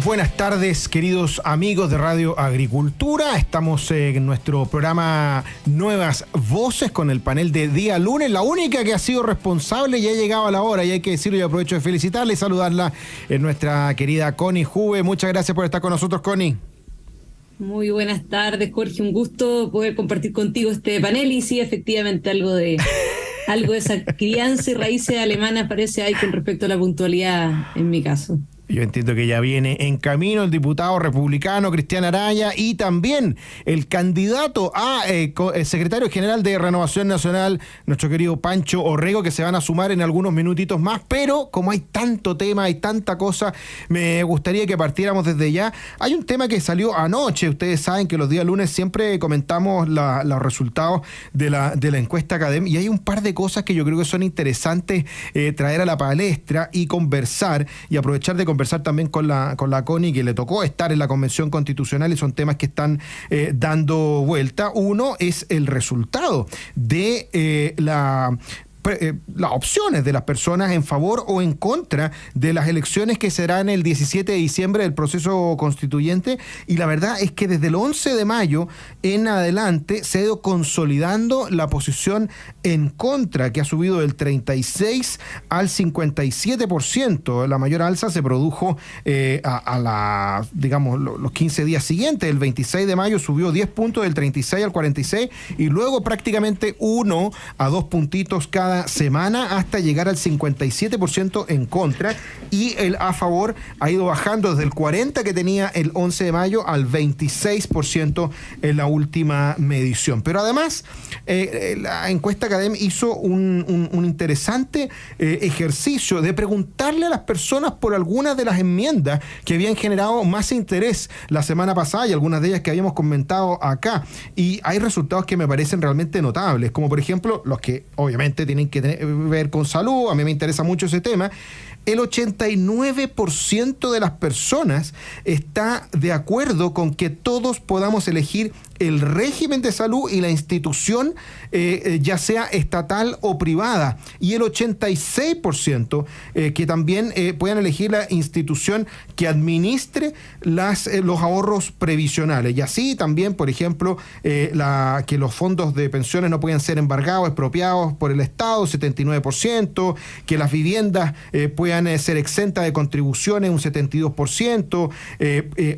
buenas tardes, queridos amigos de Radio Agricultura. Estamos en nuestro programa Nuevas Voces con el panel de día lunes. La única que ha sido responsable y ha llegado a la hora, y hay que decirlo, y aprovecho de felicitarla y saludarla, es nuestra querida Connie Juve. Muchas gracias por estar con nosotros, Connie. Muy buenas tardes, Jorge. Un gusto poder compartir contigo este panel. Y sí, efectivamente, algo de esa crianza y raíces alemanas parece ahí con respecto a la puntualidad en mi caso. Yo entiendo que ya viene en camino el diputado republicano Cristian Araya y también el candidato a secretario general de Renovación Nacional, nuestro querido Pancho Orrego, que se van a sumar en algunos minutitos más. Pero como hay tanto tema, hay tanta cosa, me gustaría que partiéramos desde ya. Hay un tema que salió anoche. Ustedes saben que los días lunes siempre comentamos los resultados de la encuesta CADEM, y hay un par de cosas que yo creo que son interesantes traer a la palestra y conversar, y aprovechar de conversar también con la Connie, que le tocó estar en la Convención Constitucional, y son temas que están dando vuelta. Uno es el resultado de las opciones de las personas en favor o en contra de las elecciones que serán el 17 de diciembre del proceso constituyente, y la verdad es que desde el 11 de mayo en adelante se ha ido consolidando la posición en contra, que ha subido del 36 al 57%. La mayor alza se produjo los 15 días siguientes. El 26 de mayo subió 10 puntos del 36 al 46, y luego prácticamente 1 a 2 puntitos cada semana hasta llegar al 57% en contra, y el a favor ha ido bajando desde el 40% que tenía el 11 de mayo al 26% en la última medición. Pero además la encuesta CADEM hizo un interesante ejercicio de preguntarle a las personas por algunas de las enmiendas que habían generado más interés la semana pasada, y algunas de ellas que habíamos comentado acá, y hay resultados que me parecen realmente notables, como por ejemplo los que obviamente tienen que ver con salud. A mí me interesa mucho ese tema. El 89% de las personas está de acuerdo con que todos podamos elegir el régimen de salud y la institución, ya sea estatal o privada, y el 86% que también puedan elegir la institución que administre los ahorros previsionales. Y así también, por ejemplo, que los fondos de pensiones no puedan ser embargados, expropiados por el Estado, 79%, que las viviendas puedan ser exentas de contribuciones, un 72%,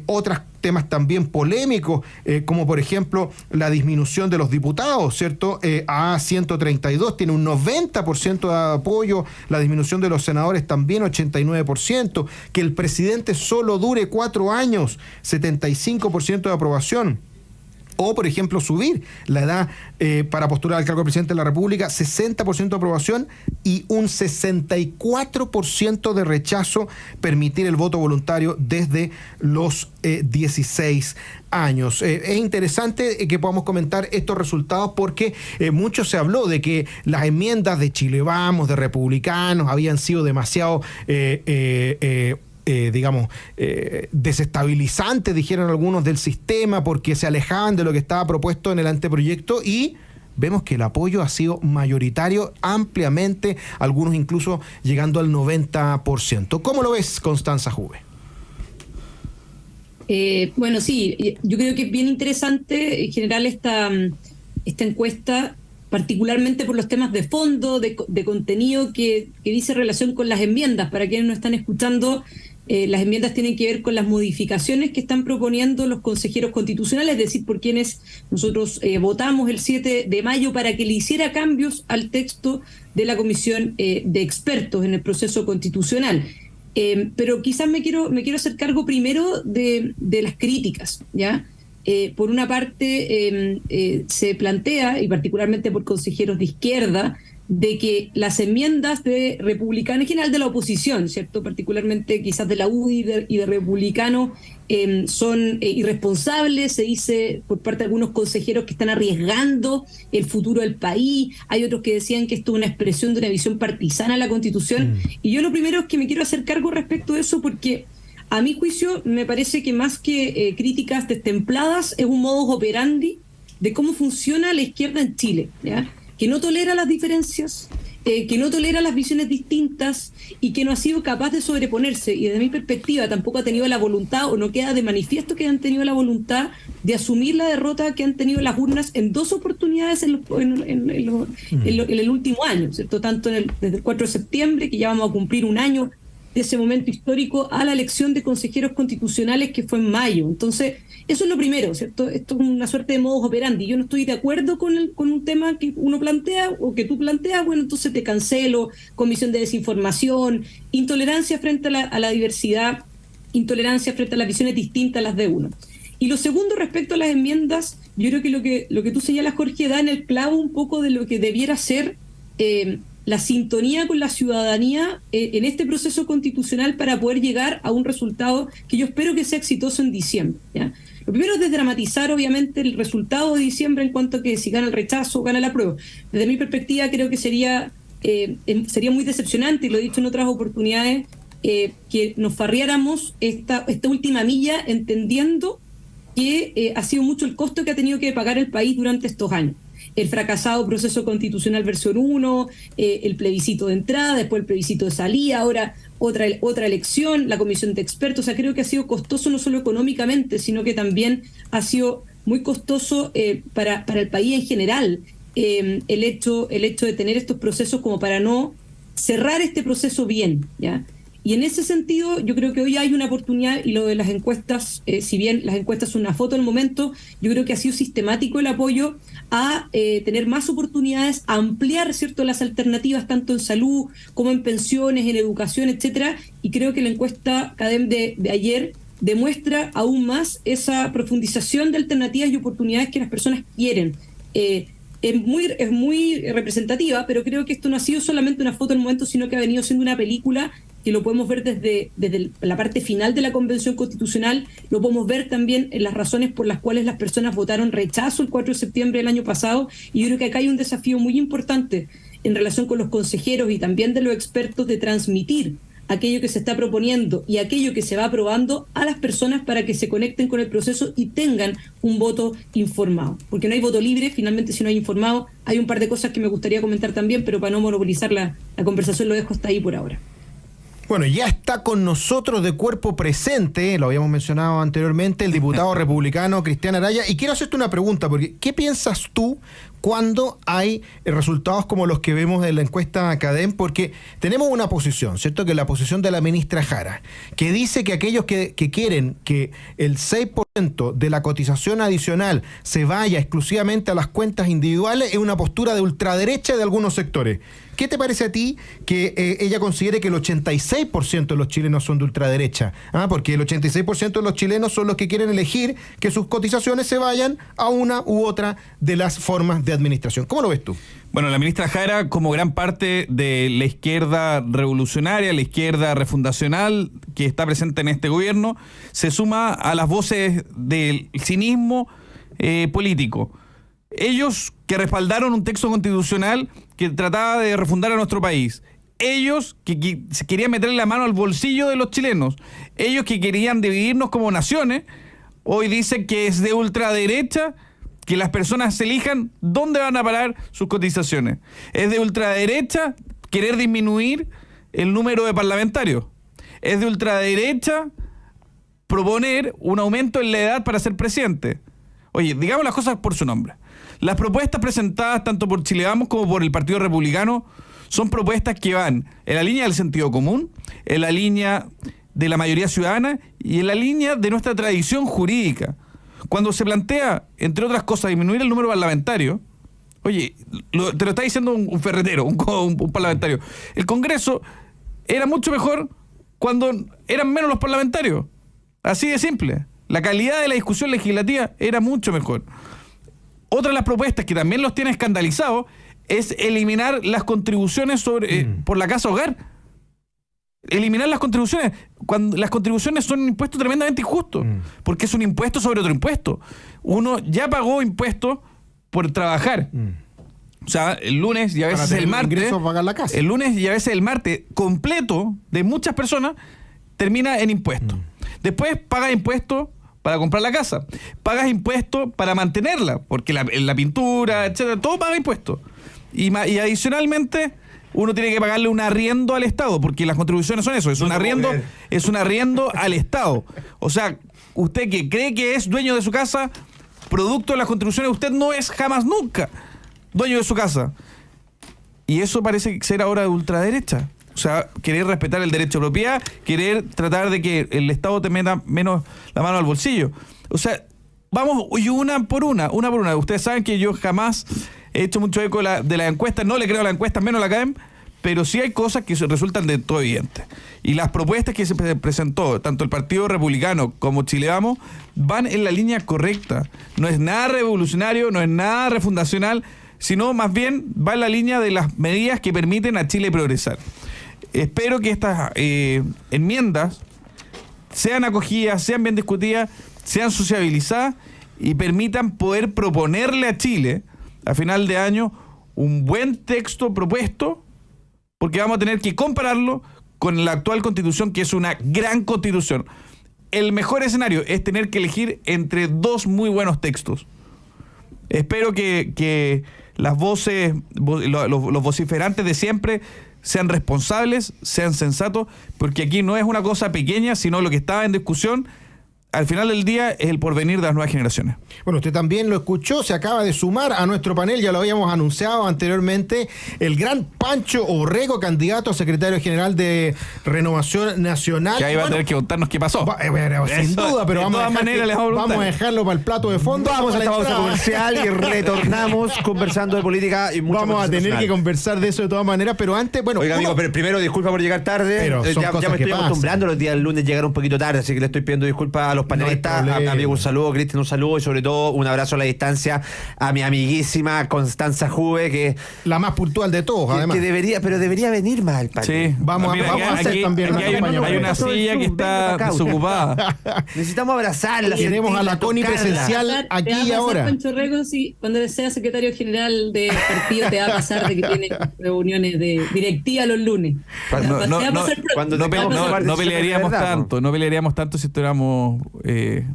otras temas también polémicos, como por ejemplo la disminución de los diputados, ¿cierto? A 132 tiene un 90% de apoyo, la disminución de los senadores también 89%, que el presidente solo dure 4 años, 75% de aprobación. O, por ejemplo, subir la edad para postular al cargo de presidente de la República, 60% de aprobación y un 64% de rechazo, permitir el voto voluntario desde los 16 años. Es interesante que podamos comentar estos resultados porque mucho se habló de que las enmiendas de Chile Vamos, de republicanos, habían sido demasiado desestabilizantes, dijeron algunos, del sistema, porque se alejaban de lo que estaba propuesto en el anteproyecto, y vemos que el apoyo ha sido mayoritario, ampliamente, algunos incluso llegando al 90%. ¿Cómo lo ves, Constanza Juve? Bueno, sí, yo creo que es bien interesante en general esta encuesta, particularmente por los temas de fondo, de contenido que dice relación con las enmiendas. Para quienes no están escuchando, las enmiendas tienen que ver con las modificaciones que están proponiendo los consejeros constitucionales, es decir, por quienes nosotros votamos el 7 de mayo para que le hiciera cambios al texto de la comisión de expertos en el proceso constitucional. Pero quizás me quiero hacer cargo primero de las críticas, ¿ya? Por una parte, se plantea, y particularmente por consejeros de izquierda, de que las enmiendas de republicanos, en general de la oposición, ¿cierto?, particularmente quizás de la UDI y de republicanos, son irresponsables. Se dice por parte de algunos consejeros que están arriesgando el futuro del país. Hay otros que decían que esto es una expresión de una visión partisana de la Constitución. Y yo lo primero es que me quiero hacer cargo respecto de eso, porque a mi juicio me parece que más que críticas destempladas es un modus operandi de cómo funciona la izquierda en Chile, ¿ya?, que no tolera las diferencias, que no tolera las visiones distintas y que no ha sido capaz de sobreponerse, y desde mi perspectiva tampoco ha tenido la voluntad, o no queda de manifiesto que han tenido la voluntad de asumir la derrota que han tenido las urnas en 2 oportunidades en el último año, ¿cierto? Tanto desde el 4 de septiembre, que ya vamos a cumplir un año de ese momento histórico, a la elección de consejeros constitucionales que fue en mayo. Entonces, eso es lo primero, ¿cierto? Esto es una suerte de modus operandi. Yo no estoy de acuerdo con un tema que uno plantea o que tú planteas, bueno, entonces te cancelo, comisión de desinformación, intolerancia frente a la diversidad, intolerancia frente a las visiones distintas a las de uno. Y lo segundo, respecto a las enmiendas, yo creo que lo que tú señalas, Jorge, da en el clavo un poco de lo que debiera ser la sintonía con la ciudadanía en este proceso constitucional para poder llegar a un resultado que yo espero que sea exitoso en diciembre, ¿ya? Lo primero es desdramatizar, obviamente, el resultado de diciembre en cuanto a que si gana el rechazo o gana la apruebo. Desde mi perspectiva, creo que sería muy decepcionante, y lo he dicho en otras oportunidades, que nos farriáramos esta última milla entendiendo que ha sido mucho el costo que ha tenido que pagar el país durante estos años. El fracasado proceso constitucional versión 1, el plebiscito de entrada, después el plebiscito de salida, ahora otra elección, la comisión de expertos. O sea, creo que ha sido costoso no solo económicamente, sino que también ha sido muy costoso para el país en general, el hecho de tener estos procesos como para no cerrar este proceso bien, ¿ya? Y en ese sentido, yo creo que hoy hay una oportunidad, y lo de las encuestas, si bien las encuestas son una foto del momento, yo creo que ha sido sistemático el apoyo a tener más oportunidades, a ampliar, ¿cierto?, las alternativas tanto en salud como en pensiones, en educación, etcétera. Y creo que la encuesta CADEM de ayer demuestra aún más esa profundización de alternativas y oportunidades que las personas quieren. Es muy representativa, pero creo que esto no ha sido solamente una foto del momento, sino que ha venido siendo una película que lo podemos ver desde la parte final de la Convención Constitucional, lo podemos ver también en las razones por las cuales las personas votaron rechazo el 4 de septiembre del año pasado, y yo creo que acá hay un desafío muy importante en relación con los consejeros y también de los expertos de transmitir aquello que se está proponiendo y aquello que se va aprobando a las personas para que se conecten con el proceso y tengan un voto informado. Porque no hay voto libre, finalmente, si no hay informado. Hay un par de cosas que me gustaría comentar también, pero para no monopolizar la conversación lo dejo hasta ahí por ahora. Bueno, ya está con nosotros de cuerpo presente, lo habíamos mencionado anteriormente, el diputado republicano Cristian Araya. Y quiero hacerte una pregunta, porque ¿qué piensas tú cuando hay resultados como los que vemos en la encuesta CADEM? Porque tenemos una posición, ¿cierto? Que es la posición de la ministra Jara, que dice que aquellos que quieren que el 6% de la cotización adicional se vaya exclusivamente a las cuentas individuales es una postura de ultraderecha de algunos sectores. ¿Qué te parece a ti que ella considere que el 86% de los chilenos son de ultraderecha? Porque el 86% de los chilenos son los que quieren elegir que sus cotizaciones se vayan a una u otra de las formas de administración. ¿Cómo lo ves tú? Bueno, la ministra Jara, como gran parte de la izquierda revolucionaria, la izquierda refundacional que está presente en este gobierno, se suma a las voces del cinismo político. Ellos que respaldaron un texto constitucional que trataba de refundar a nuestro país. Ellos que se querían meterle la mano al bolsillo de los chilenos. Ellos que querían dividirnos como naciones. Hoy dicen que es de ultraderecha que las personas elijan dónde van a parar sus cotizaciones. Es de ultraderecha querer disminuir el número de parlamentarios. Es de ultraderecha proponer un aumento en la edad para ser presidente. Oye, digamos las cosas por su nombre. Las propuestas presentadas tanto por Chile Vamos como por el Partido Republicano son propuestas que van en la línea del sentido común, en la línea de la mayoría ciudadana y en la línea de nuestra tradición jurídica. Cuando se plantea, entre otras cosas, disminuir el número parlamentario, oye, te lo está diciendo un ferretero, un parlamentario. El Congreso era mucho mejor cuando eran menos los parlamentarios. Así de simple. La calidad de la discusión legislativa era mucho mejor. Otra de las propuestas que también los tiene escandalizados es eliminar las contribuciones por la casa hogar. Eliminar las contribuciones. Cuando las contribuciones son un impuesto tremendamente injusto, porque es un impuesto sobre otro impuesto. Uno ya pagó impuestos por trabajar. O sea, el lunes y a veces el martes. Pagar la casa. El lunes y a veces el martes completo de muchas personas termina en impuestos. Después paga impuestos para comprar la casa. Pagas impuestos para mantenerla, porque la pintura, etcétera, todo paga impuestos. Y adicionalmente uno tiene que pagarle un arriendo al Estado, porque las contribuciones son eso, es un arriendo al Estado. O sea, usted que cree que es dueño de su casa, producto de las contribuciones, usted no es jamás nunca dueño de su casa. Y eso parece ser ahora de ultraderecha. O sea, querer respetar el derecho de propiedad, querer tratar de que el Estado te meta menos la mano al bolsillo. O sea, vamos una por una. Ustedes saben que yo jamás he hecho mucho eco de la encuesta, no le creo a la encuesta, menos a la CADEM, pero sí hay cosas que resultan de todo evidentes. Y las propuestas que se presentó, tanto el Partido Republicano como Chile Vamos, van en la línea correcta. No es nada revolucionario, no es nada refundacional, sino más bien va en la línea de las medidas que permiten a Chile progresar. Espero que estas enmiendas sean acogidas, sean bien discutidas, sean sociabilizadas y permitan poder proponerle a Chile, a final de año, un buen texto propuesto, porque vamos a tener que compararlo con la actual Constitución, que es una gran Constitución. El mejor escenario es tener que elegir entre dos muy buenos textos. Espero que las voces, los vociferantes de siempre sean responsables, sean sensatos, porque aquí no es una cosa pequeña, sino lo que estaba en discusión al final del día es el porvenir de las nuevas generaciones. Bueno, usted también lo escuchó, se acaba de sumar a nuestro panel, ya lo habíamos anunciado anteriormente, el gran Pancho Orrego, candidato a secretario general de Renovación Nacional. Que ahí va a tener que contarnos qué pasó. Sin duda, pero vamos a dejarlo para el plato de fondo. Vamos a la pausa comercial y retornamos conversando de política y mucho. Vamos a tener que conversar de eso de todas maneras, pero antes, bueno... Oiga, amigo, pero primero disculpa por llegar tarde. Pero ya me estoy acostumbrando los días del lunes llegar un poquito tarde, así que le estoy pidiendo disculpas a los panelistas, a mi amigo un saludo, Cristian un saludo y sobre todo un abrazo a la distancia a mi amiguísima Constanza Juve, que la más puntual de todos, además. Que debería venir más al panel. Sí. Vamos a hacer también hay una silla que está desocupada. Necesitamos abrazarla. Queremos a la Connie presencial aquí y ahora. Pancho Orrego, sí, cuando sea secretario general del partido te va a pasar de que tiene reuniones de directiva los lunes. No pelearíamos tanto si estuviéramos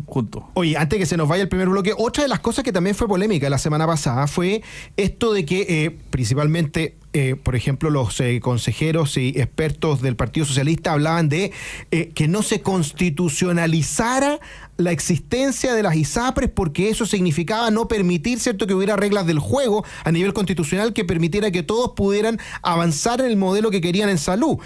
juntos. Oye, antes que se nos vaya el primer bloque, otra de las cosas que también fue polémica la semana pasada fue esto de que principalmente, por ejemplo, los consejeros y expertos del Partido Socialista hablaban de que no se constitucionalizara la existencia de las ISAPRES, porque eso significaba no permitir, ¿cierto?, que hubiera reglas del juego a nivel constitucional que permitiera que todos pudieran avanzar en el modelo que querían en salud.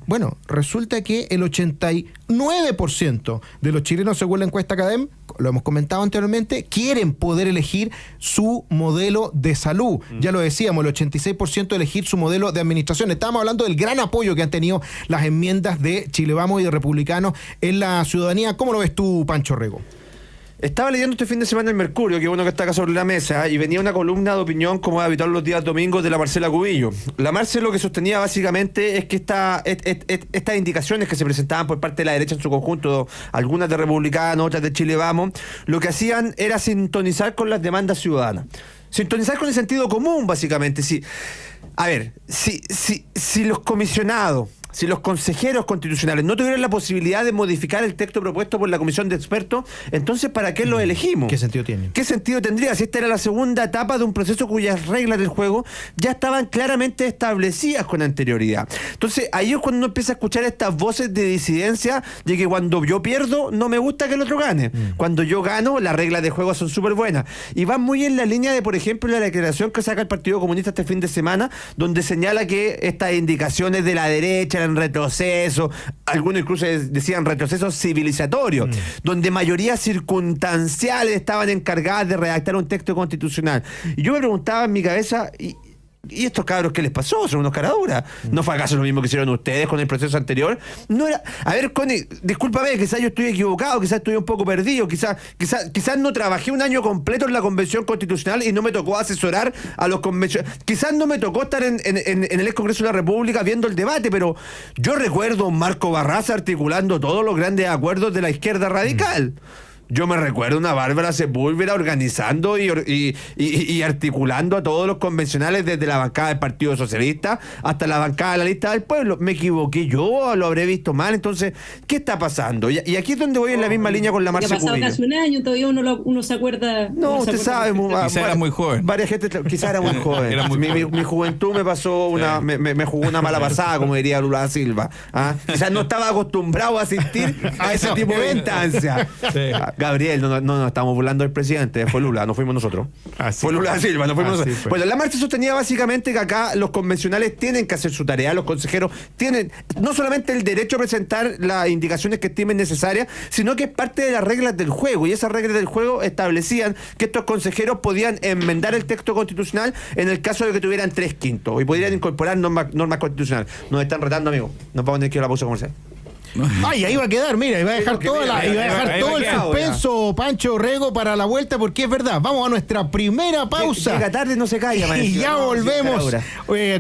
Bueno, resulta que el 89% de los chilenos, según la encuesta CADEM, lo hemos comentado anteriormente, quieren poder elegir su modelo de salud. Ya lo decíamos, el 86% elegir su modelo de administración. Estamos hablando del gran apoyo que han tenido las enmiendas de Chile Vamos y de Republicanos en la ciudadanía. ¿Cómo lo ves tú, Pancho Orrego? Estaba leyendo este fin de semana el Mercurio, que bueno que está acá sobre la mesa, y venía una columna de opinión, como es habitual los días domingos, de la Marcela Cubillo. La Marcela lo que sostenía básicamente es que estas indicaciones que se presentaban por parte de la derecha en su conjunto, algunas de Republicanos, otras de Chile Vamos, lo que hacían era sintonizar con las demandas ciudadanas. Sintonizar con el sentido común, básicamente. Si los comisionados, si los consejeros constitucionales no tuvieran la posibilidad de modificar el texto propuesto por la comisión de expertos, entonces ¿para qué lo elegimos? ¿Qué sentido tiene? ¿Qué sentido tendría si esta era la segunda etapa de un proceso cuyas reglas del juego ya estaban claramente establecidas con anterioridad? Entonces ahí es cuando uno empieza a escuchar estas voces de disidencia de que cuando yo pierdo no me gusta que el otro gane. Cuando yo gano, las reglas de juego son súper buenas. Y van muy en la línea de, por ejemplo, la declaración que saca el Partido Comunista este fin de semana, donde señala que estas indicaciones de la derecha en retroceso, algunos incluso decían retrocesos civilizatorios, donde mayorías circunstanciales estaban encargadas de redactar un texto constitucional. Y yo me preguntaba en mi cabeza, ¿y estos cabros qué les pasó? Son unos caraduras. ¿No fue acaso lo mismo que hicieron ustedes con el proceso anterior? No era. A ver, Connie, discúlpame, quizás yo estoy equivocado, quizás estoy un poco perdido, quizás no trabajé un año completo en la Convención Constitucional y no me tocó asesorar a los convencionales. Quizás no me tocó estar en el ex Congreso de la República viendo el debate, pero yo recuerdo a Marco Barraza articulando todos los grandes acuerdos de la izquierda radical. Yo me recuerdo una Bárbara Sepúlveda organizando y articulando a todos los convencionales desde la bancada del Partido Socialista hasta la bancada de la Lista del Pueblo. Me equivoqué yo, lo habré visto mal. Entonces, ¿qué está pasando? Y aquí es donde voy en la misma línea con la Marcia Cubillo. Ha pasado casi un año, todavía uno se acuerda. No, usted sabe. Quizá era muy joven. Varias gente, quizá era muy joven. Era muy mi juventud me pasó me jugó una mala pasada, como diría Lula da Silva. ¿Ah? Quizás no estaba acostumbrado a asistir a ese tipo de instancias. Sí. Gabriel, no estamos burlando del presidente, fue Lula, no fuimos nosotros. Fue Lula da Silva, no fuimos nosotros. Bueno, la marcha sostenía básicamente que acá los convencionales tienen que hacer su tarea, los consejeros tienen no solamente el derecho a presentar las indicaciones que estimen necesarias, sino que es parte de las reglas del juego, y esas reglas del juego establecían que estos consejeros podían enmendar el texto constitucional en el caso de que tuvieran 3/5 y podrían incorporar normas constitucionales. Nos están retando, amigo. Nos vamos a tener que ir a la pausa comercial. Ay, ahí va a quedar, mira, iba a dejar todo el quedar, suspenso Pancho Rego para la vuelta, porque es verdad. Vamos a nuestra primera pausa. Llega tarde, no se calla, maestro. Y ya volvemos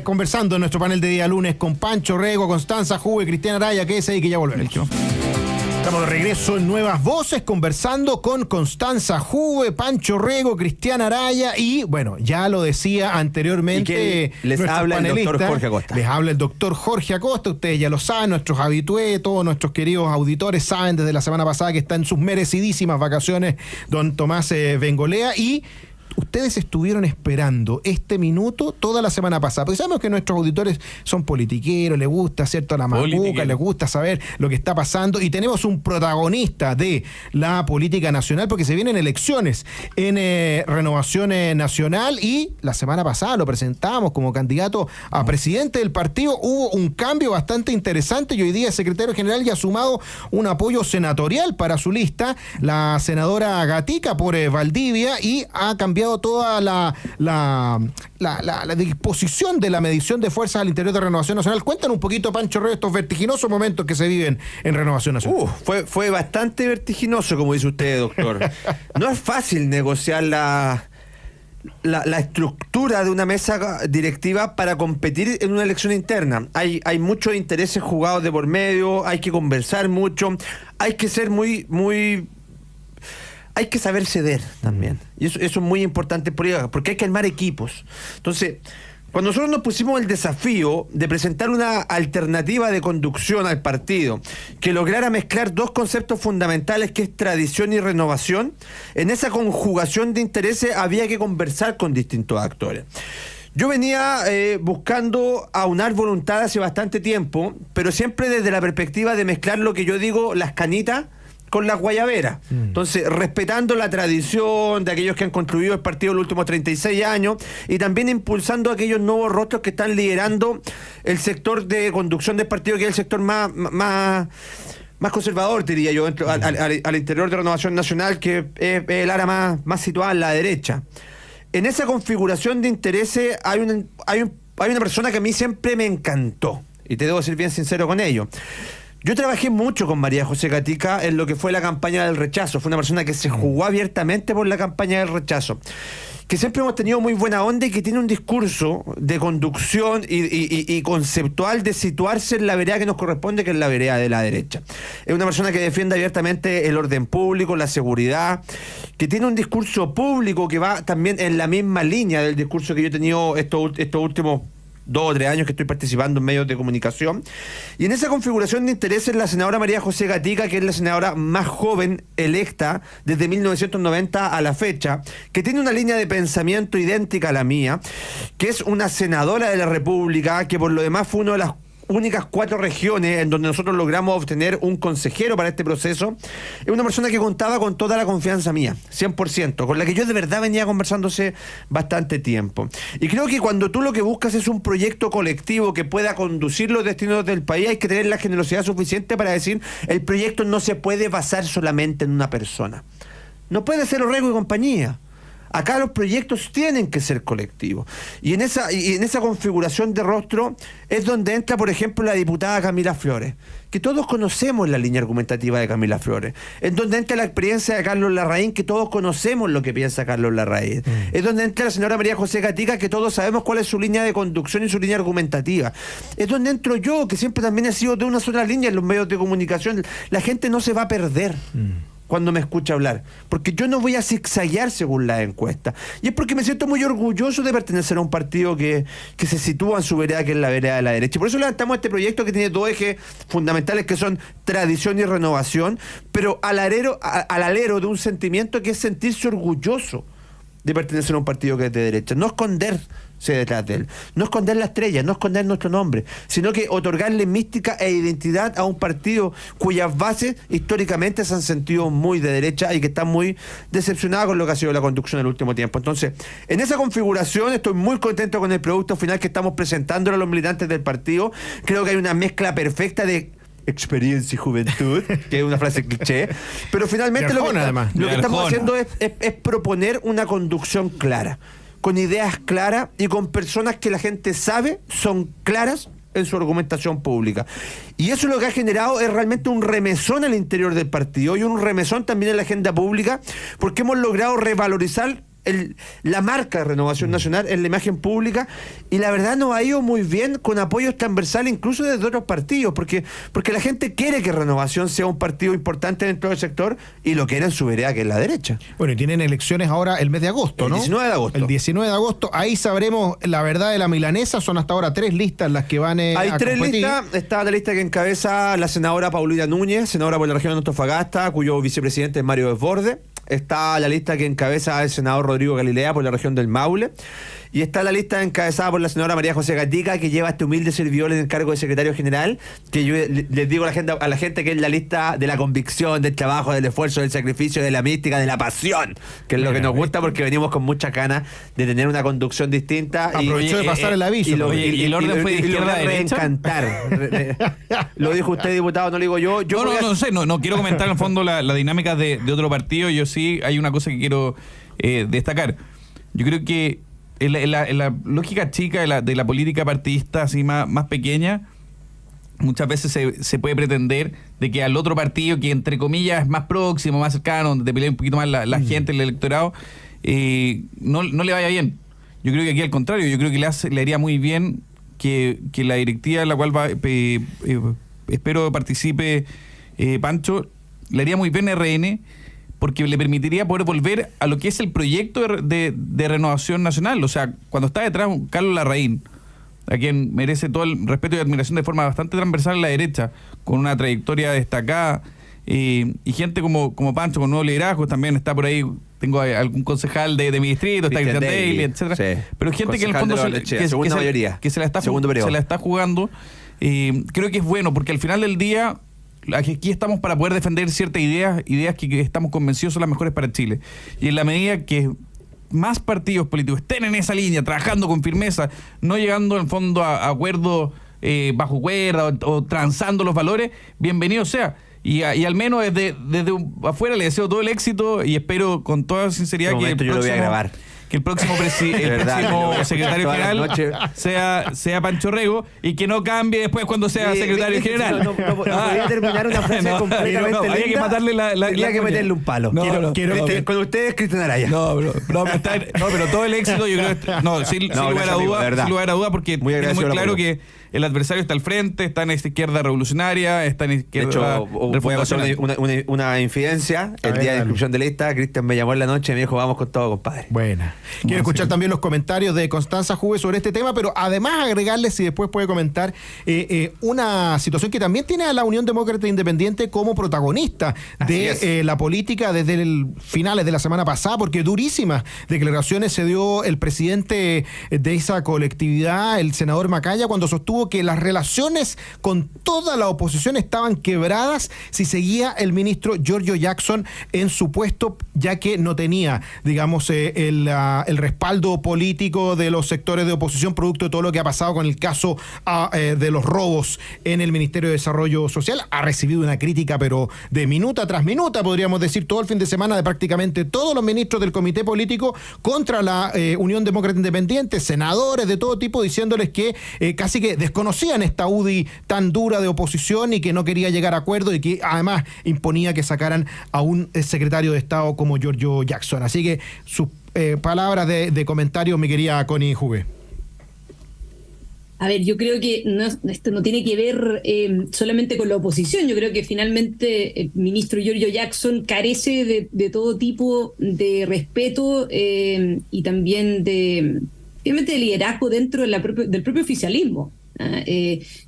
conversando en nuestro panel de día lunes con Pancho Rego, Constanza Juve, Cristiana Araya, que es ahí que ya volvemos. Estamos de regreso en Nuevas Voces, conversando con Constanza Juve, Pancho Rego, Cristiana Araya y, bueno, ya lo decía anteriormente. Les habla el doctor Jorge Acosta. Les habla el doctor Jorge Acosta, ustedes ya lo saben, nuestros habitués, todos nuestros queridos auditores saben desde la semana pasada que está en sus merecidísimas vacaciones don Tomás Bengolea, y ustedes estuvieron esperando este minuto toda la semana pasada, porque sabemos que nuestros auditores son politiqueros, les gusta, ¿cierto?, la macuca, les gusta saber lo que está pasando, y tenemos un protagonista de la política nacional, porque se vienen elecciones en Renovación Nacional, y la semana pasada lo presentamos como candidato a presidente del partido. Hubo un cambio bastante interesante, y hoy día el secretario general ya ha sumado un apoyo senatorial para su lista, la senadora Gatica por Valdivia, y ha cambiado toda la disposición de la medición de fuerzas al interior de Renovación Nacional. Cuéntanos un poquito, Pancho Rey, estos vertiginosos momentos que se viven en Renovación Nacional. Fue bastante vertiginoso, como dice usted, doctor. No es fácil negociar la estructura de una mesa directiva para competir en una elección interna. Hay muchos intereses jugados de por medio, hay que conversar mucho, hay que ser hay que saber ceder también. Y eso es muy importante porque hay que armar equipos. Entonces, cuando nosotros nos pusimos el desafío de presentar una alternativa de conducción al partido que lograra mezclar dos conceptos fundamentales, que es tradición y renovación, en esa conjugación de intereses había que conversar con distintos actores. Yo venía buscando aunar voluntad hace bastante tiempo, pero siempre desde la perspectiva de mezclar lo que yo digo, las canitas, con las guayaberas. Entonces, respetando la tradición de aquellos que han construido el partido en los últimos 36 años y también impulsando a aquellos nuevos rostros que están liderando el sector de conducción del partido, que es el sector más conservador, diría yo, al interior de Renovación Nacional, que es el área más situada en la derecha. En esa configuración de intereses hay una persona que a mí siempre me encantó, y te debo ser bien sincero con ello. Yo trabajé mucho con María José Gatica en lo que fue la campaña del rechazo. Fue una persona que se jugó abiertamente por la campaña del rechazo, que siempre hemos tenido muy buena onda y que tiene un discurso de conducción y conceptual de situarse en la vereda que nos corresponde, que es la vereda de la derecha. Es una persona que defiende abiertamente el orden público, la seguridad, que tiene un discurso público que va también en la misma línea del discurso que yo he tenido estos últimos 2 o 3 años que estoy participando en medios de comunicación. Y en esa configuración de intereses, la senadora María José Gatica, que es la senadora más joven electa desde 1990 a la fecha, que tiene una línea de pensamiento idéntica a la mía, que es una senadora de la República, que por lo demás fue una de las únicas 4 regiones en donde nosotros logramos obtener un consejero para este proceso. Es una persona que contaba con toda la confianza mía, 100%, con la que yo de verdad venía conversándose bastante tiempo. Y creo que cuando tú lo que buscas es un proyecto colectivo que pueda conducir los destinos del país, hay que tener la generosidad suficiente para decir: el proyecto no se puede basar solamente en una persona. No puede ser Orrego y compañía. Acá los proyectos tienen que ser colectivos. Y en esa configuración de rostro es donde entra, por ejemplo, la diputada Camila Flores, que todos conocemos la línea argumentativa de Camila Flores. Es donde entra la experiencia de Carlos Larraín, que todos conocemos lo que piensa Carlos Larraín. Es donde entra la señora María José Gatica, que todos sabemos cuál es su línea de conducción y su línea argumentativa. Es donde entro yo, que siempre también he sido de una sola línea en los medios de comunicación. La gente no se va a perder. cuando me escucha hablar, porque yo no voy a zigzaguear según la encuesta. Y es porque me siento muy orgulloso de pertenecer a un partido que se sitúa en su vereda, que es la vereda de la derecha. Y por eso levantamos este proyecto que tiene dos ejes fundamentales, que son tradición y renovación, pero al alero de un sentimiento que es sentirse orgulloso de pertenecer a un partido que es de derecha. No esconderse detrás de él, no esconder la estrella, no esconder nuestro nombre, sino que otorgarle mística e identidad a un partido cuyas bases históricamente se han sentido muy de derecha y que están muy decepcionadas con lo que ha sido la conducción en el último tiempo. Entonces, en esa configuración estoy muy contento con el producto final que estamos presentando a los militantes del partido. Creo que hay una mezcla perfecta de experiencia y juventud, que es una frase cliché, pero finalmente lo que estamos haciendo es proponer una conducción clara, con ideas claras y con personas que la gente sabe son claras en su argumentación pública. Y eso lo que ha generado es realmente un remesón al interior del partido y un remesón también en la agenda pública, porque hemos logrado revalorizar la marca de Renovación Nacional en la imagen pública, y la verdad nos ha ido muy bien con apoyos transversales incluso desde otros partidos, porque la gente quiere que Renovación sea un partido importante dentro del sector y lo quiere en su vereda, que es la derecha. Bueno, y tienen elecciones ahora el mes de agosto, ¿no? El 19 de agosto. El 19 de agosto, ahí sabremos la verdad de la milanesa. Son hasta ahora 3 listas las que van Hay a 3 competir. listas. Está la lista que encabeza la senadora Paulina Núñez, senadora por la región de Antofagasta, cuyo vicepresidente es Mario Desbordes. Está la lista que encabeza el senador Rodrigo Galilea por la región del Maule. Y está la lista encabezada por la señora María José Gatica, que lleva este humilde servidor en el cargo de secretario general, que yo les digo a la gente que es la lista de la convicción, del trabajo, del esfuerzo, del sacrificio, de la mística, de la pasión, que es lo que nos gusta, porque venimos con mucha ganas de tener una conducción distinta. Aprovechó de pasar el aviso. ¿Y el orden fue de izquierda a derecha? Reencantar. Lo dijo usted, diputado, no lo digo yo. No sé, no quiero comentar en el fondo la dinámica de otro partido. Yo sí, hay una cosa que quiero destacar. Yo creo que en la lógica chica de la política partidista así más pequeña, muchas veces se puede pretender de que al otro partido, que entre comillas es más próximo, más cercano, donde te pelea un poquito más la gente, el electorado, no le vaya bien. Yo creo que aquí al contrario, yo creo que le haría muy bien que la directiva en la cual espero participe Pancho, le haría muy bien RN, porque le permitiría poder volver a lo que es el proyecto de Renovación Nacional. O sea, cuando está detrás Carlos Larraín, a quien merece todo el respeto y admiración de forma bastante transversal en la derecha, con una trayectoria destacada, y gente como Pancho, con nuevo liderazgo, también está por ahí, tengo algún concejal de mi distrito, está Cristian Daly, etcétera. Sí. Pero gente que en el fondo se la está jugando. Creo que es bueno, porque al final del día aquí estamos para poder defender ciertas ideas que estamos convencidos son las mejores para Chile. Y en la medida que más partidos políticos estén en esa línea, trabajando con firmeza, no llegando en fondo a acuerdos bajo cuerda o transando los valores, bienvenido sea. Y al menos desde afuera le deseo todo el éxito y espero con toda sinceridad que el próximo secretario general sea Pancho Rego, y que no cambie después cuando sea secretario general. No podía terminar una frase completamente linda. Hay que matarle Tenía que meterle un palo. Con ustedes, Cristian Araya. Pero todo el éxito, yo creo, sin lugar a duda, porque es muy claro que el adversario está al frente, está en esta izquierda revolucionaria, está en izquierda. De hecho, voy a hacer una infidencia. El día de inscripción de lista, Cristian me llamó en la noche y me dijo: vamos con todo, compadre. Buena. Quiero escuchar también los comentarios de Constanza Juve sobre este tema, pero además agregarle, si después puede comentar, una situación que también tiene a la Unión Demócrata Independiente como protagonista de la política desde finales de la semana pasada, porque durísimas declaraciones se dio el presidente de esa colectividad, el senador Macaya, cuando sostuvo que las relaciones con toda la oposición estaban quebradas si seguía el ministro Giorgio Jackson en su puesto, ya que no tenía, digamos, el respaldo político de los sectores de oposición, producto de todo lo que ha pasado con el caso de los robos en el Ministerio de Desarrollo Social. Ha recibido una crítica, pero de minuta tras minuta, podríamos decir, todo el fin de semana, de prácticamente todos los ministros del comité político contra la Unión Demócrata Independiente, senadores de todo tipo, diciéndoles que casi que desconocían esta UDI tan dura de oposición y que no quería llegar a acuerdo, y que además imponía que sacaran a un secretario de Estado como Giorgio Jackson. Así que sus palabras de comentario, mi querida Connie Juve. A ver, yo creo que esto no tiene que ver solamente con la oposición. Yo creo que finalmente el ministro Giorgio Jackson carece de todo tipo de respeto y también obviamente de liderazgo dentro del propio oficialismo.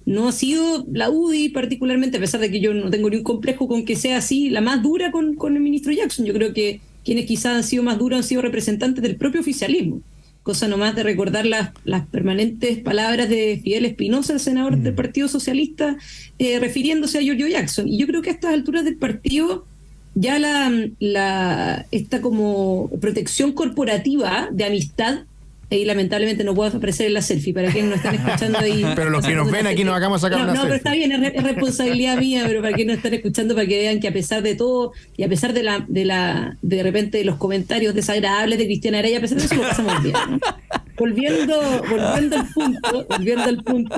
No ha sido la UDI particularmente, a pesar de que yo no tengo ni un complejo con que sea así, la más dura con el ministro Jackson. Yo creo que quienes quizás han sido más duros han sido representantes del propio oficialismo. Cosa nomás de recordar las permanentes palabras de Fidel Espinosa, el senador del Partido Socialista, refiriéndose a Giorgio Jackson. Y yo creo que a estas alturas del partido ya esta como protección corporativa de amistad, y lamentablemente no puedo aparecer en la selfie para quienes nos están escuchando ahí. Pero los que nos ven aquí nos hagamos sacar una selfie. Pero está bien, es responsabilidad mía, pero para quienes nos están escuchando, para que vean que a pesar de todo, y a pesar de repente de los comentarios desagradables de Cristiana Araya, a pesar de eso lo pasamos bien, ¿no? Volviendo al punto,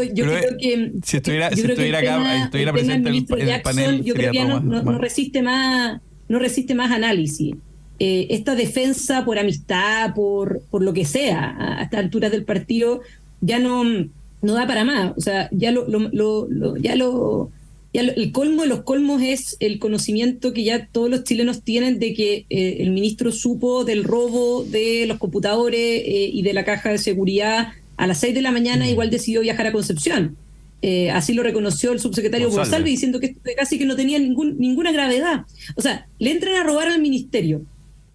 yo creo que si estuviera acá, estuviera presente en el panel, yo creo que ya no resiste más análisis. Esta defensa por amistad, por lo que sea, a estas alturas del partido, ya no da para más. O sea, el colmo de los colmos es el conocimiento que ya todos los chilenos tienen de que el ministro supo del robo de los computadores y de la caja de seguridad a las 6 de la mañana, igual decidió viajar a Concepción. Así lo reconoció el subsecretario González, diciendo que esto casi que no tenía ninguna gravedad. O sea, le entran a robar al ministerio,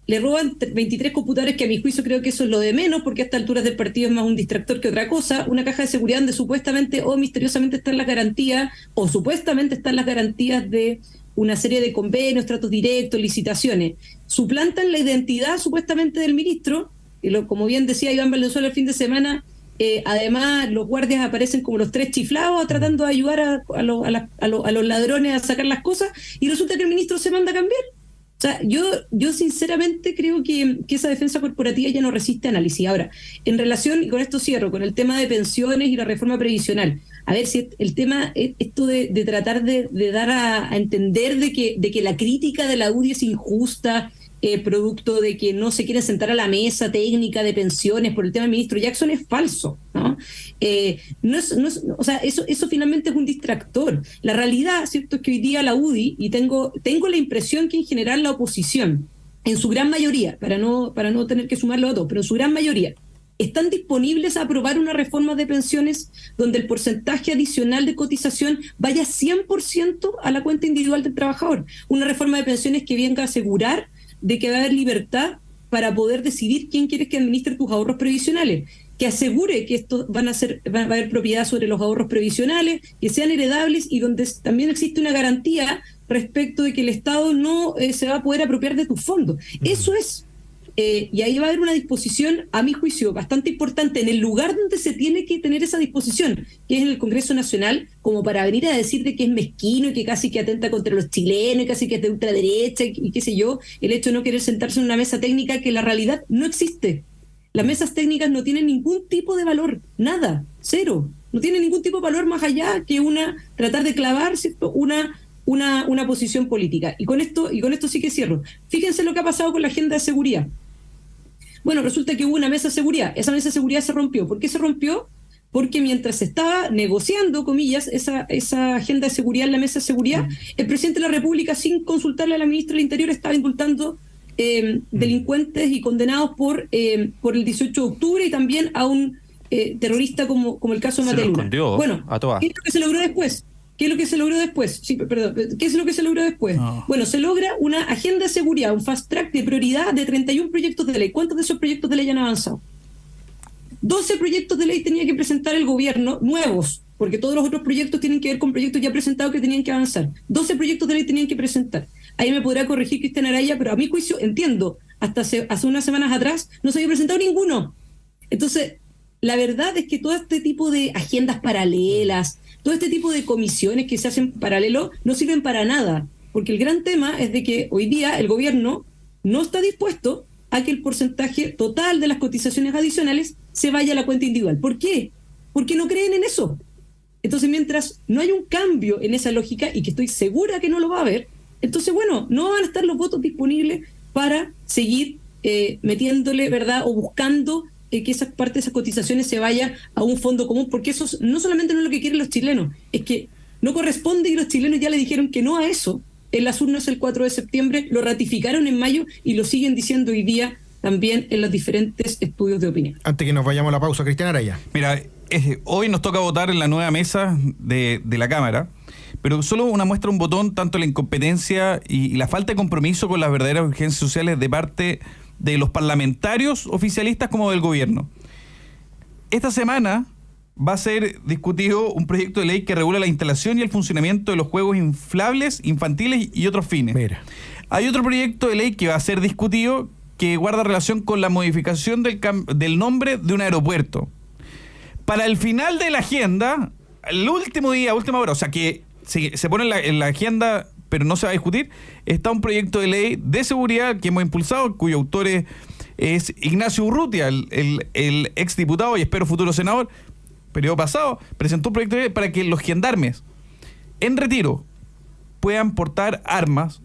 le roban 23 computadores, que a mi juicio creo que eso es lo de menos, porque a estas alturas del partido es más un distractor que otra cosa, una caja de seguridad donde supuestamente o misteriosamente están las garantías, o supuestamente están las garantías de una serie de convenios, tratos directos, licitaciones. Suplantan la identidad supuestamente del ministro, y como bien decía Iván Valenzuela el fin de semana, además los guardias aparecen como los tres chiflados tratando de ayudar a los ladrones a sacar las cosas, y resulta que el ministro se manda a cambiar. O sea, yo sinceramente creo que esa defensa corporativa ya no resiste análisis. Ahora, en relación, y con esto cierro, con el tema de pensiones y la reforma previsional, a ver si el tema, esto de tratar de dar a entender de que la crítica de la UDI es injusta, producto de que no se quieren sentar a la mesa técnica de pensiones por el tema del ministro Jackson, es falso, ¿no? O sea, eso finalmente es un distractor. La realidad, ¿cierto?, es que hoy día la UDI, y tengo la impresión que en general la oposición, en su gran mayoría, para no tener que sumarlo a todos, pero en su gran mayoría, están disponibles a aprobar una reforma de pensiones donde el porcentaje adicional de cotización vaya 100% a la cuenta individual del trabajador. Una reforma de pensiones que venga a asegurar de que va a haber libertad para poder decidir quién quieres que administre tus ahorros previsionales, que asegure que esto va a haber propiedad sobre los ahorros previsionales, que sean heredables, y donde también existe una garantía respecto de que el Estado no se va a poder apropiar de tus fondos. Eso es. Y ahí va a haber una disposición, a mi juicio, bastante importante en el lugar donde se tiene que tener esa disposición, que es en el Congreso Nacional, como para venir a decir de que es mezquino y que casi que atenta contra los chilenos y casi que es de ultraderecha y qué sé yo, el hecho de no querer sentarse en una mesa técnica que la realidad no existe. Las mesas técnicas no tienen ningún tipo de valor, nada, cero. No tienen ningún tipo de valor más allá que tratar de clavar, ¿cierto?, una posición política. Y con esto sí que cierro. Fíjense lo que ha pasado con la agenda de seguridad. Bueno, resulta que hubo una mesa de seguridad. Esa mesa de seguridad se rompió. ¿Por qué se rompió? Porque mientras se estaba negociando, comillas, esa agenda de seguridad en la mesa de seguridad, el presidente de la República, sin consultarle a la ministra del Interior, estaba indultando delincuentes y condenados por el 18 de octubre y también a un terrorista como el caso de Mateluna. Bueno, ¿qué es lo que se logró después? ¿Qué es lo que se logró después? ¿Qué es lo que se logró después? No. Bueno, se logra una agenda de seguridad, un fast track de prioridad de 31 proyectos de ley. ¿Cuántos de esos proyectos de ley han avanzado? 12 proyectos de ley tenía que presentar el gobierno, nuevos, porque todos los otros proyectos tienen que ver con proyectos ya presentados que tenían que avanzar. 12 proyectos de ley tenían que presentar. Ahí me podrá corregir Cristiana Araya, pero a mi juicio, entiendo, hasta hace unas semanas atrás no se había presentado ninguno. Entonces, la verdad es que todo este tipo de agendas paralelas, todo este tipo de comisiones que se hacen paralelo no sirven para nada, porque el gran tema es de que hoy día el gobierno no está dispuesto a que el porcentaje total de las cotizaciones adicionales se vaya a la cuenta individual. ¿Por qué? Porque no creen en eso. Entonces, mientras no hay un cambio en esa lógica, y que estoy segura que no lo va a haber, entonces, bueno, no van a estar los votos disponibles para seguir metiéndole, ¿verdad?, o buscando que esa parte de esas cotizaciones se vaya a un fondo común, porque eso no solamente no es lo que quieren los chilenos, es que no corresponde y los chilenos ya le dijeron que no a eso. En las urnas el 4 de septiembre, lo ratificaron en mayo y lo siguen diciendo hoy día también en los diferentes estudios de opinión. Antes que nos vayamos a la pausa, Cristian Araya. Mira, hoy nos toca votar en la nueva mesa de la Cámara, pero solo una muestra un botón, tanto la incompetencia y la falta de compromiso con las verdaderas urgencias sociales de parte de los parlamentarios oficialistas como del gobierno. Esta semana va a ser discutido un proyecto de ley que regula la instalación y el funcionamiento de los juegos inflables, infantiles y otros fines. Mira. Hay otro proyecto de ley que va a ser discutido que guarda relación con la modificación del nombre de un aeropuerto. Para el final de la agenda, el último día, última hora, o sea que se pone en la agenda pero no se va a discutir, está un proyecto de ley de seguridad que hemos impulsado, cuyo autor es Ignacio Urrutia, el exdiputado y espero futuro senador, periodo pasado, presentó un proyecto de ley para que los gendarmes en retiro puedan portar armas,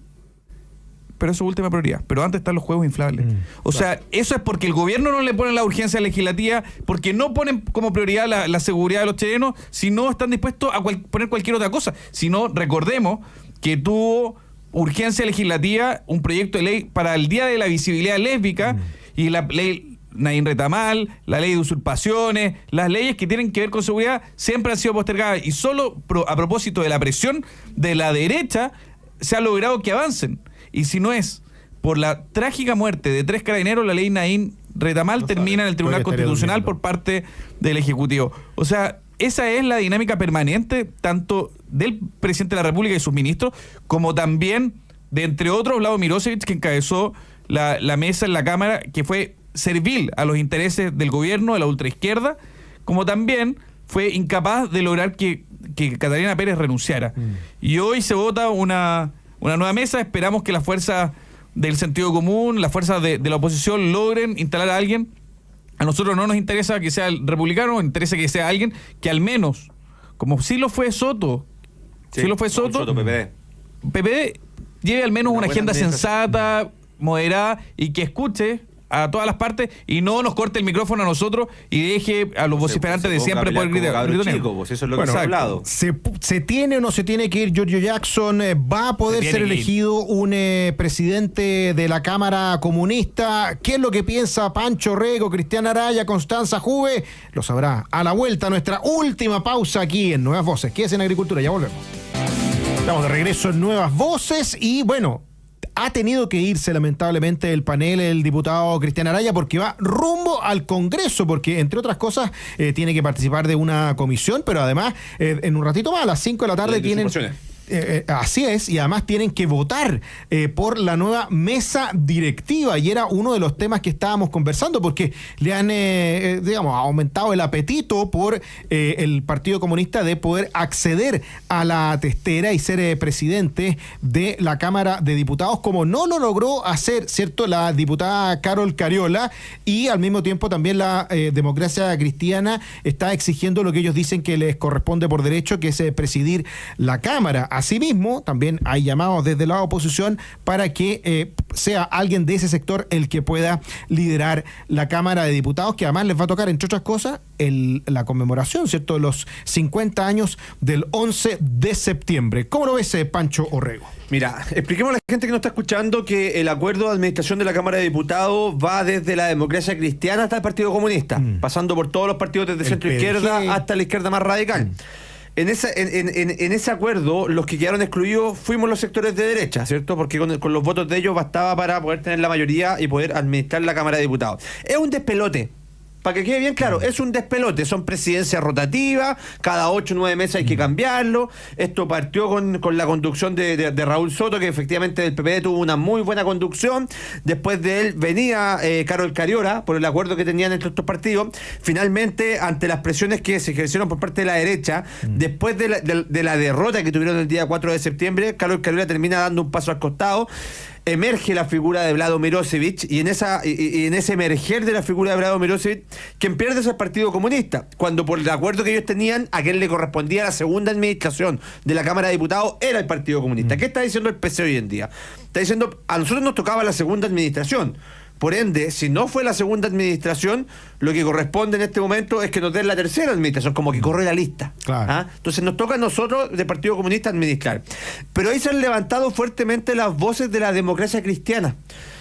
pero eso es última prioridad. Pero antes están los juegos inflables. O sea, eso es porque el gobierno no le pone la urgencia legislativa, porque no ponen como prioridad la seguridad de los chilenos, si no están dispuestos a poner cualquier otra cosa. Si no, recordemos que tuvo urgencia legislativa un proyecto de ley para el Día de la Visibilidad Lésbica y la ley Nain Retamal, la ley de usurpaciones, las leyes que tienen que ver con seguridad siempre han sido postergadas y solo a propósito de la presión de la derecha se ha logrado que avancen. Y si no es por la trágica muerte de 3 carabineros, la ley Nain Retamal termina en el Tribunal Constitucional por parte del Ejecutivo. O sea, esa es la dinámica permanente tanto del presidente de la República y sus ministros, como también de, entre otros, Vlado Mirosevic, que encabezó la mesa en la Cámara, que fue servil a los intereses del gobierno, de la ultraizquierda, como también fue incapaz de lograr que Catalina Pérez renunciara. Y hoy se vota una nueva mesa. Esperamos que las fuerzas del sentido común, las fuerzas de la oposición logren instalar a alguien. A nosotros no nos interesa que sea el republicano, nos interesa que sea alguien que al menos, como sí lo fue Soto, PPD lleve al menos una agenda sensata, moderada y que escuche a todas las partes y no nos corte el micrófono a nosotros y deje a los vociferantes de siempre poder gritar. Eso es lo que se ha hablado. ¿Se tiene o no se tiene que ir Giorgio Jackson? ¿Va a poder ser elegido un presidente de la Cámara Comunista? ¿Qué es lo que piensa Pancho Rego, Cristian Araya, Constanza Juve? Lo sabrá a la vuelta, nuestra última pausa aquí en Nuevas Voces. Quédese en Agricultura, ya volvemos. Estamos de regreso en Nuevas Voces y bueno, ha tenido que irse lamentablemente el panel el diputado Cristian Araya porque va rumbo al Congreso, porque entre otras cosas tiene que participar de una comisión, pero además en un ratito más, a las 5 de la tarde tienen... así es, y además tienen que votar por la nueva mesa directiva, y era uno de los temas que estábamos conversando, porque le han, aumentado el apetito por el Partido Comunista de poder acceder a la testera y ser presidente de la Cámara de Diputados, como no lo logró hacer, ¿cierto?, la diputada Carol Cariola, y al mismo tiempo también la Democracia Cristiana está exigiendo lo que ellos dicen que les corresponde por derecho, que es presidir la Cámara. Asimismo, también hay llamados desde la oposición para que sea alguien de ese sector el que pueda liderar la Cámara de Diputados, que además les va a tocar, entre otras cosas, la conmemoración, ¿cierto?, de los 50 años del 11 de septiembre. ¿Cómo lo ves, Pancho Orrego? Mira, expliquemos a la gente que nos está escuchando que el acuerdo de administración de la Cámara de Diputados va desde la Democracia Cristiana hasta el Partido Comunista, pasando por todos los partidos desde centro-izquierda hasta la izquierda más radical. En ese acuerdo, los que quedaron excluidos fuimos los sectores de derecha, ¿cierto? Porque con los votos de ellos bastaba para poder tener la mayoría y poder administrar la Cámara de Diputados. Es un despelote. Para que quede bien claro, es un despelote, son presidencias rotativas, cada 8 o 9 meses hay que cambiarlo. Esto partió con la conducción de Raúl Soto, que efectivamente del PPD tuvo una muy buena conducción. Después de él venía Carol Cariola, por el acuerdo que tenían entre estos partidos. Finalmente, ante las presiones que se ejercieron por parte de la derecha, después de la derrota que tuvieron el día 4 de septiembre, Carol Cariola termina dando un paso al costado. Emerge la figura de Vlado Mirosevic y en ese emerger de la figura de Vlado Mirosevic, quien pierde es el Partido Comunista, cuando por el acuerdo que ellos tenían, a quien le correspondía la segunda administración de la Cámara de Diputados era el Partido Comunista. ¿Qué está diciendo el PC hoy en día? Está diciendo, a nosotros nos tocaba la segunda administración. Por ende, si no fue la segunda administración, lo que corresponde en este momento es que nos den la tercera administración, como que corre la lista. Claro. ¿Ah? Entonces nos toca a nosotros, del Partido Comunista, administrar. Pero ahí se han levantado fuertemente las voces de la democracia cristiana.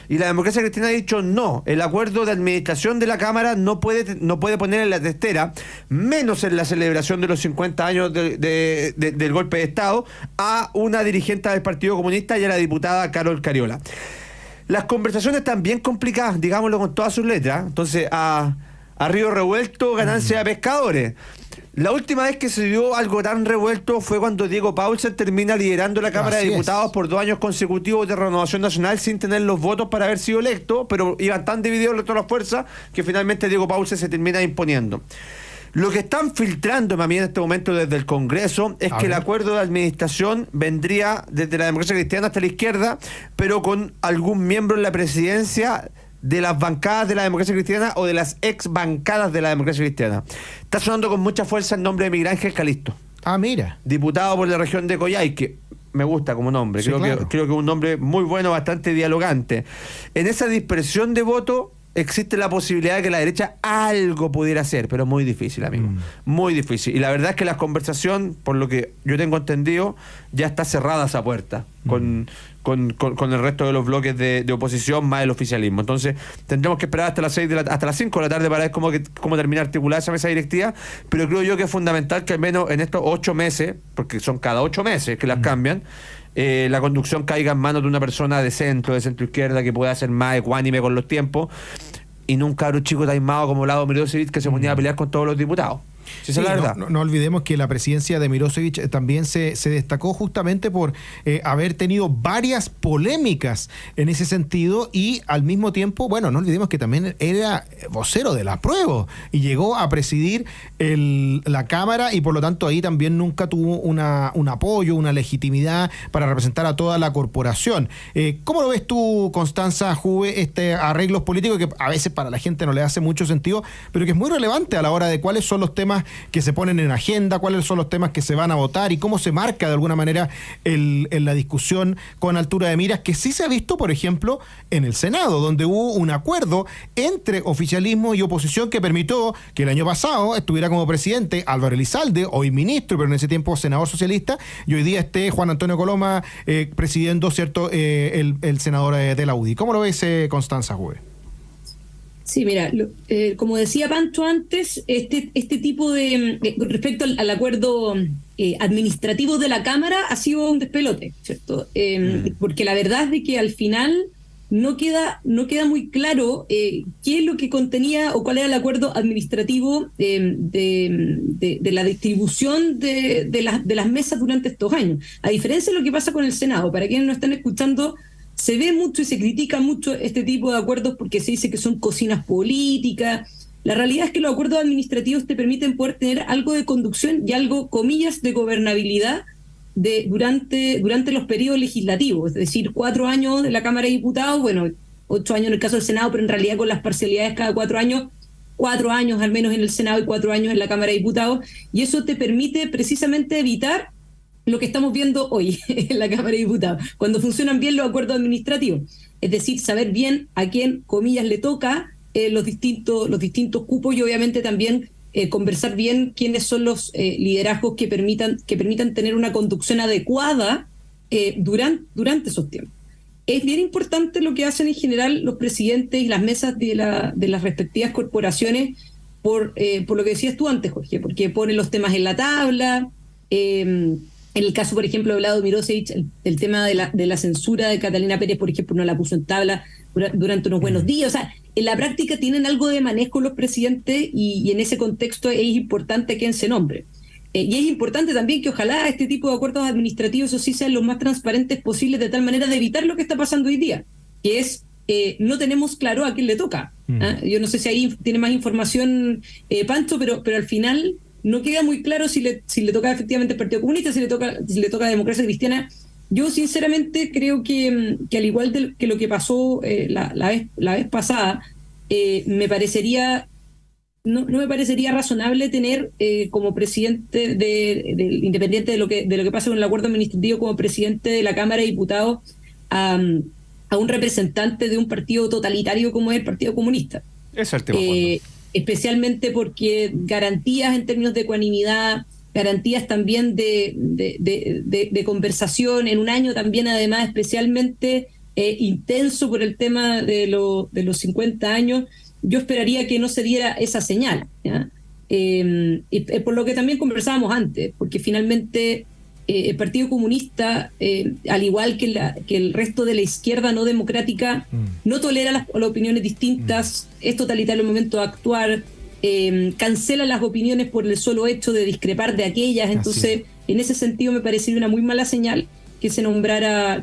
Y la democracia cristiana ha dicho no, el acuerdo de administración de la Cámara no puede poner en la testera, menos en la celebración de los 50 años del golpe de Estado, a una dirigente del Partido Comunista y a la diputada Carol Cariola. Las conversaciones están bien complicadas, digámoslo con todas sus letras. Entonces, a río revuelto, ganancia de pescadores. La última vez que se dio algo tan revuelto fue cuando Diego Paulsen termina liderando la Cámara de Diputados por 2 años consecutivos de Renovación Nacional sin tener los votos para haber sido electo, pero iban tan divididos todas las fuerzas que finalmente Diego Paulsen se termina imponiendo. Lo que están filtrando a mí en este momento desde el Congreso es que el acuerdo de administración vendría desde la democracia cristiana hasta la izquierda, pero con algún miembro en la presidencia de las bancadas de la democracia cristiana o de las ex bancadas de la democracia cristiana. Está sonando con mucha fuerza el nombre de Miguel Ángel Calisto. Ah, mira. Diputado por la región de Coyhaique. Me gusta como nombre. Sí, creo claro. que es un nombre muy bueno, bastante dialogante. En esa dispersión de voto existe la posibilidad de que la derecha algo pudiera hacer, pero muy difícil, amigo. Muy difícil. Y la verdad es que la conversación, por lo que yo tengo entendido, ya está cerrada esa puerta con el resto de los bloques de oposición más el oficialismo. Entonces tendremos que esperar hasta las 5 de la tarde para ver cómo termina articulada esa mesa directiva, pero creo yo que es fundamental que al menos en estos 8 meses, porque son cada 8 meses que las cambian, la conducción caiga en manos de una persona de centro izquierda, que pueda ser más ecuánime con los tiempos, y no un cabro chico taimado como Lado Mirosevic que se ponía a pelear con todos los diputados. Sí, esa es la verdad. No olvidemos que la presidencia de Mirosevic también se destacó justamente por haber tenido varias polémicas en ese sentido, y al mismo tiempo, bueno, no olvidemos que también era vocero del apruebo y llegó a presidir la Cámara, y por lo tanto ahí también nunca tuvo un apoyo, una legitimidad para representar a toda la corporación. ¿Cómo lo ves tú, Constanza Juve, arreglos políticos que a veces para la gente no le hace mucho sentido, pero que es muy relevante a la hora de cuáles son los temas que se ponen en agenda, cuáles son los temas que se van a votar y cómo se marca de alguna manera en la discusión con altura de miras, que sí se ha visto, por ejemplo, en el Senado, donde hubo un acuerdo entre oficialismo y oposición que permitió que el año pasado estuviera como presidente Álvaro Elizalde, hoy ministro, pero en ese tiempo senador socialista, y hoy día esté Juan Antonio Coloma presidiendo, ¿cierto?, el senador de la UDI. ¿Cómo lo ves, Constanza Juve? Sí, mira, como decía Pancho antes, este tipo de, respecto al acuerdo administrativo de la Cámara, ha sido un despelote, ¿cierto? Porque la verdad es de que al final no queda muy claro qué es lo que contenía o cuál era el acuerdo administrativo de la distribución de las mesas durante estos años. A diferencia de lo que pasa con el Senado, para quienes no están escuchando, se ve mucho y se critica mucho este tipo de acuerdos porque se dice que son cocinas políticas. La realidad es que los acuerdos administrativos te permiten poder tener algo de conducción y algo, comillas, de gobernabilidad durante los periodos legislativos, es decir, 4 años de la Cámara de Diputados, bueno, 8 años en el caso del Senado, pero en realidad con las parcialidades cada 4 años, 4 años al menos en el Senado y 4 años en la Cámara de Diputados, y eso te permite precisamente evitar lo que estamos viendo hoy en la Cámara de Diputados, cuando funcionan bien los acuerdos administrativos, es decir, saber bien a quién, comillas, le toca los distintos cupos, y obviamente también conversar bien quiénes son los liderazgos que permitan tener una conducción adecuada durante esos tiempos. Es bien importante lo que hacen en general los presidentes y las mesas de las respectivas corporaciones, por lo que decías tú antes, Jorge, porque ponen los temas en la tabla. En el caso, por ejemplo, de Vlado Mirosevic, el tema de la censura de Catalina Pérez, por ejemplo, no la puso en tabla durante unos buenos días. O sea, en la práctica tienen algo de manejo los presidentes, y en ese contexto es importante quién se nombre. Y es importante también que ojalá este tipo de acuerdos administrativos, eso sí, sean los más transparentes posibles, de tal manera de evitar lo que está pasando hoy día, que es no tenemos claro a quién le toca. Yo no sé si ahí tiene más información Pancho, pero al final no queda muy claro si le toca efectivamente al Partido Comunista, si le toca a la Democracia Cristiana. Yo sinceramente creo que al igual que lo que pasó la vez pasada, me parecería no me parecería razonable tener como presidente independiente de lo que pasa con el acuerdo administrativo, como presidente de la Cámara de Diputados a a un representante de un partido totalitario como es el Partido Comunista. Ese es el tema. Especialmente porque garantías en términos de ecuanimidad, garantías también de conversación en un año también además especialmente intenso por el tema de los 50 años, yo esperaría que no se diera esa señal, ¿ya? Y por lo que también conversábamos antes, porque finalmente el Partido Comunista, al igual que el resto de la izquierda no democrática, no tolera las opiniones distintas, es totalitario el momento de actuar, cancela las opiniones por el solo hecho de discrepar de aquellas. Entonces, en ese sentido me parecería una muy mala señal que se nombrara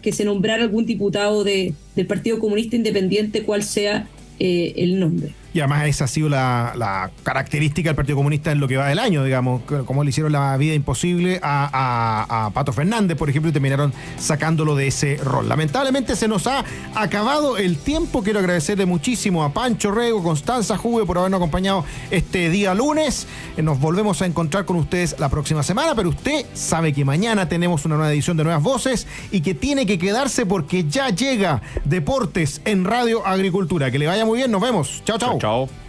algún diputado del Partido Comunista Independiente, cual sea el nombre. Y además esa ha sido la característica del Partido Comunista en lo que va del año, digamos, como le hicieron la vida imposible a Pato Fernández, por ejemplo, y terminaron sacándolo de ese rol. Lamentablemente se nos ha acabado el tiempo. Quiero agradecerle muchísimo a Pancho Rego, Constanza Juve por habernos acompañado este día lunes. Nos volvemos a encontrar con ustedes la próxima semana, pero usted sabe que mañana tenemos una nueva edición de Nuevas Voces y que tiene que quedarse porque ya llega Deportes en Radio Agricultura. Que le vaya muy bien, nos vemos. Chao, chao. Chao.